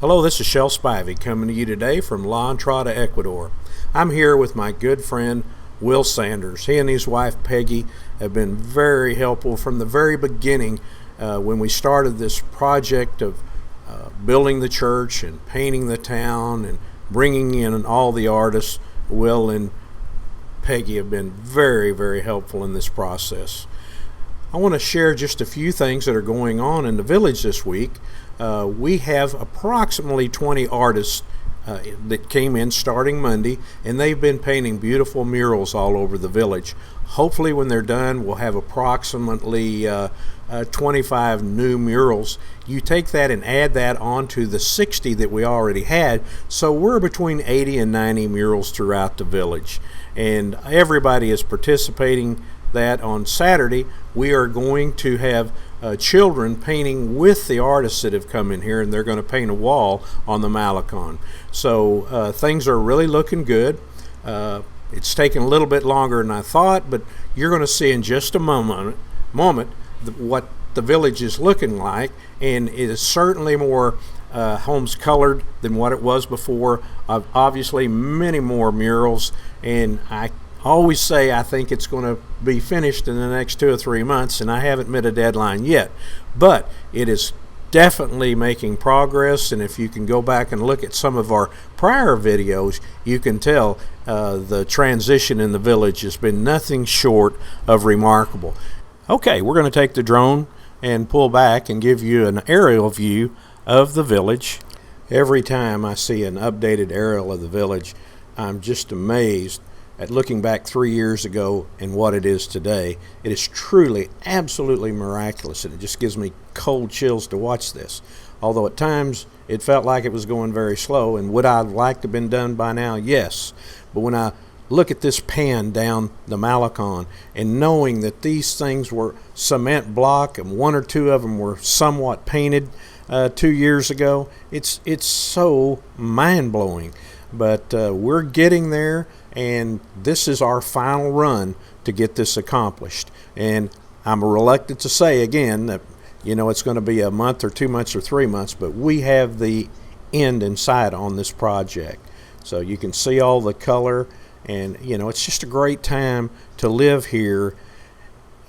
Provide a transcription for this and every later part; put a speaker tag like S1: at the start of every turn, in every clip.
S1: Hello, this is Shel Spivey coming to you today from La Entrada, Ecuador. I'm here with my good friend Will Sanders. He and his wife Peggy have been very helpful from the very beginning when we started this project of building the church and painting the town and bringing in all the artists. Will and Peggy have been very, very helpful in this process. I want to share just a few things that are going on in the village this week. We have approximately 20 artists that came in starting Monday, and they've been painting beautiful murals all over the village. Hopefully when they're done, we'll have approximately 25 new murals. You take that and add that onto the 60 that we already had, so we're between 80 and 90 murals throughout the village. And everybody is participating that on Saturday. We are going to have children painting with the artists that have come in here, and they're going to paint a wall on the Malecon. So things are really looking good. It's taken a little bit longer than I thought, but you're going to see in just a moment what the village is looking like, and it is certainly more homes colored than what it was before. Obviously many more murals, and I always say I think it's going to be finished in the next 2 or 3 months, and I haven't met a deadline yet, but it is definitely making progress. And if you can go back and look at some of our prior videos, you can tell the transition in the village has been nothing short of remarkable. Okay, we're going to take the drone and pull back and give you an aerial view of the village. Every time I see an updated aerial of the village, I'm just amazed at looking back 3 years ago and what it is today. It is truly, absolutely miraculous, and it just gives me cold chills to watch this. Although at times it felt like it was going very slow, and would I have liked to have been done by now? Yes. But when I look at this pan down the Malecon and knowing that these things were cement block and one or two of them were somewhat painted 2 years ago, it's so mind-blowing. But we're getting there, and this is our final run to get this accomplished. And I'm reluctant to say again that it's going to be a month or 2 months or 3 months, but we have the end in sight on this project. So you can see all the color, and it's just a great time to live here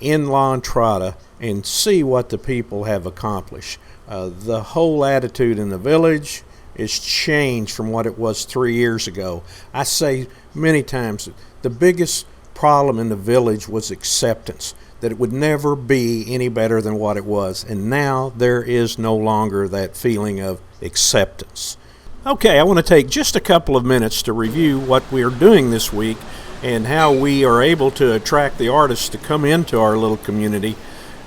S1: in La Entrada and see what the people have accomplished. The whole attitude in the village is changed from what it was 3 years ago. I say many times the biggest problem in the village was acceptance, that it would never be any better than what it was, and now there is no longer that feeling of acceptance. Okay, I want to take just a couple of minutes to review what we are doing this week and how we are able to attract the artists to come into our little community,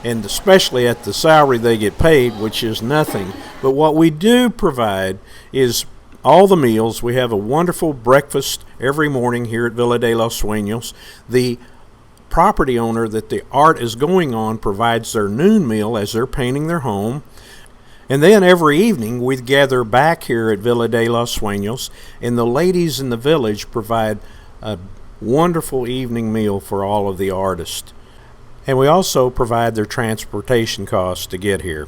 S1: and especially at the salary they get paid, which is nothing. But what we do provide is all the meals. We have a wonderful breakfast every morning here at Villa de los Sueños. The property owner that the art is going on provides their noon meal as they're painting their home. And then every evening we gather back here at Villa de los Sueños, and the ladies in the village provide a wonderful evening meal for all of the artists. And we also provide their transportation costs to get here.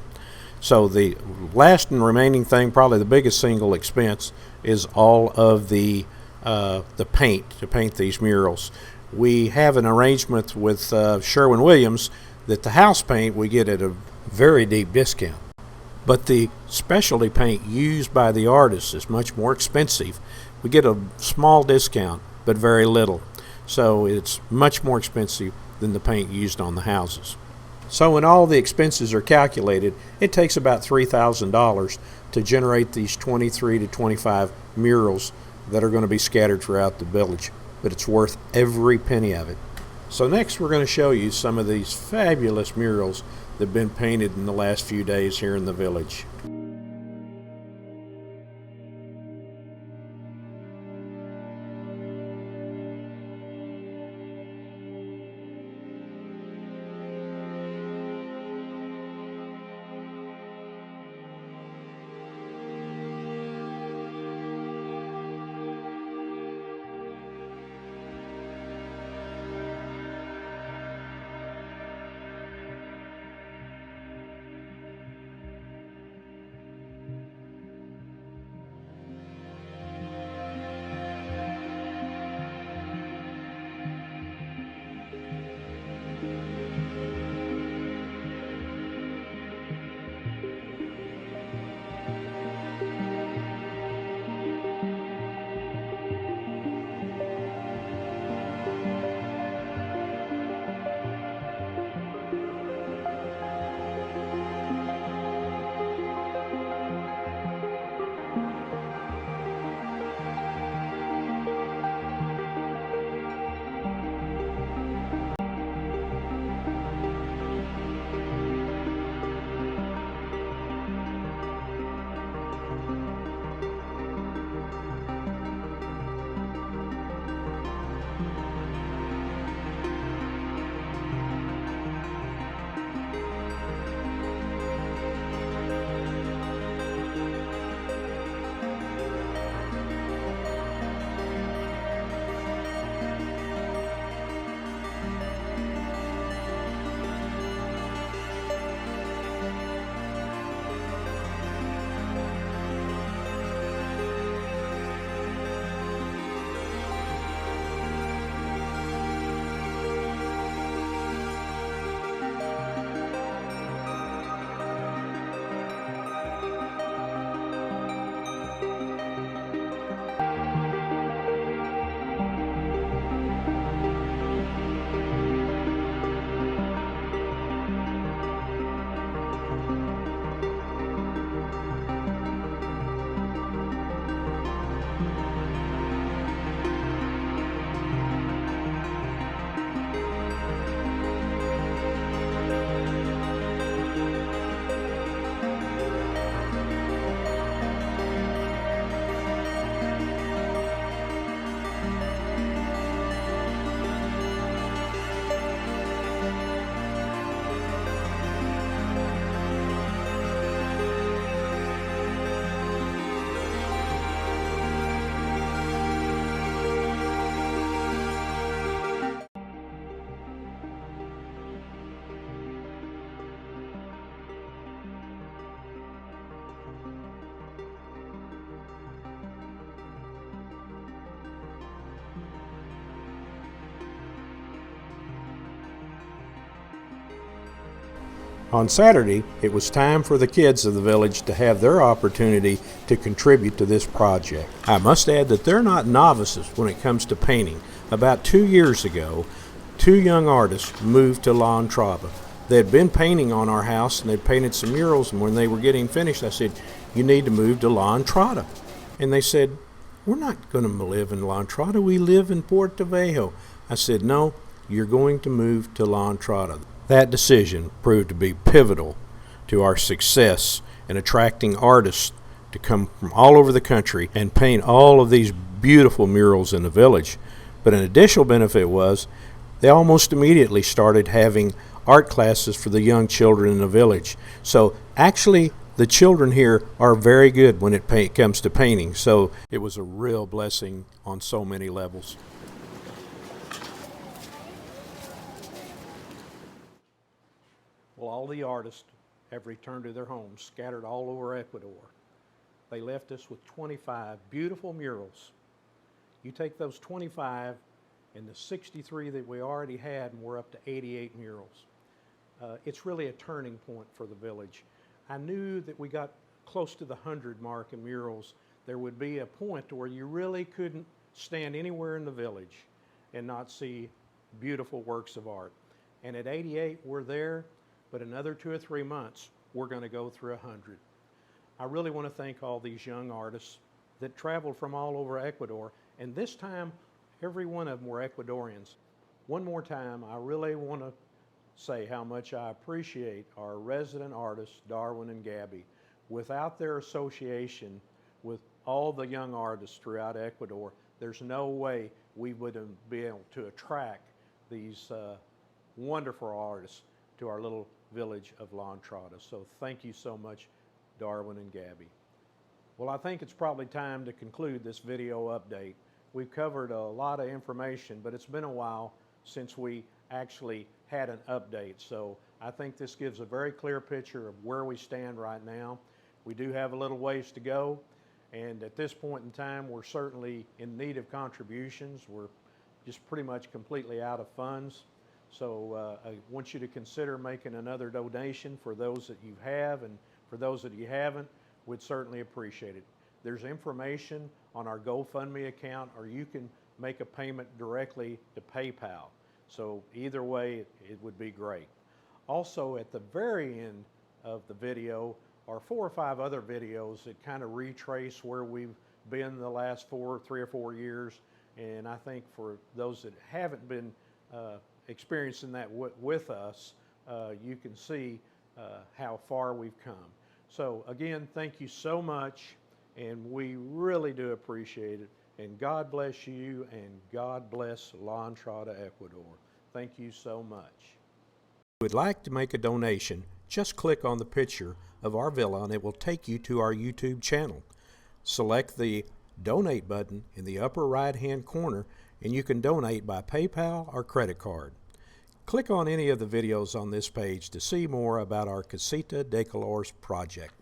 S1: So the last and remaining thing, probably the biggest single expense, is all of the paint, to paint these murals. We have an arrangement with Sherwin-Williams that the house paint we get at a very deep discount. But the specialty paint used by the artists is much more expensive. We get a small discount, but very little. So it's much more expensive than the paint used on the houses. So when all the expenses are calculated, it takes about $3,000 to generate these 23 to 25 murals that are going to be scattered throughout the village. But it's worth every penny of it. So next we're going to show you some of these fabulous murals that have been painted in the last few days here in the village. On Saturday, it was time for the kids of the village to have their opportunity to contribute to this project. I must add that they're not novices when it comes to painting. About 2 years ago, 2 young artists moved to La Entrada. They had been painting on our house and they'd painted some murals, and when they were getting finished, I said, "You need to move to La Entrada." And they said, "We're not going to live in La Entrada, we live in Puerto Viejo." I said, "No, you're going to move to La Entrada." That decision proved to be pivotal to our success in attracting artists to come from all over the country and paint all of these beautiful murals in the village. But an additional benefit was they almost immediately started having art classes for the young children in the village. So actually the children here are very good when it comes to painting. So it was a real blessing on so many levels. Well, all the artists have returned to their homes, scattered all over Ecuador. They left us with 25 beautiful murals. You take those 25 and the 63 that we already had, and we're up to 88 murals. It's really a turning point for the village. I knew that we got close to the 100 mark in murals. There would be a point where you really couldn't stand anywhere in the village and not see beautiful works of art. And at 88, we're there. But another 2 or 3 months, we're going to go through 100. I really want to thank all these young artists that traveled from all over Ecuador, and this time, every one of them were Ecuadorians. One more time, I really want to say how much I appreciate our resident artists, Darwin and Gabby. Without their association with all the young artists throughout Ecuador, there's no way we would have been able to attract these wonderful artists to our little village of La Entrada. So thank you so much, Darwin and Gabby. Well, I think it's probably time to conclude this video update. We've covered a lot of information, but it's been a while since we actually had an update. So I think this gives a very clear picture of where we stand right now. We do have a little ways to go, and at this point in time, we're certainly in need of contributions. We're just pretty much completely out of funds. So I want you to consider making another donation for those that you have, and for those that you haven't, we'd certainly appreciate it. There's information on our GoFundMe account, or you can make a payment directly to PayPal. So either way, it would be great. Also, at the very end of the video are 4 or 5 other videos that kind of retrace where we've been the last 3 or 4 years. And I think for those that haven't been experiencing that with us, you can see how far we've come. So again, thank you so much, and we really do appreciate it. And God bless you, and God bless La Entrada, Ecuador. Thank you so much. If you would like to make a donation, just click on the picture of our villa and it will take you to our YouTube channel. Select the donate button in the upper right hand corner and you can donate by PayPal or credit card. Click on any of the videos on this page to see more about our Casita de Colores project.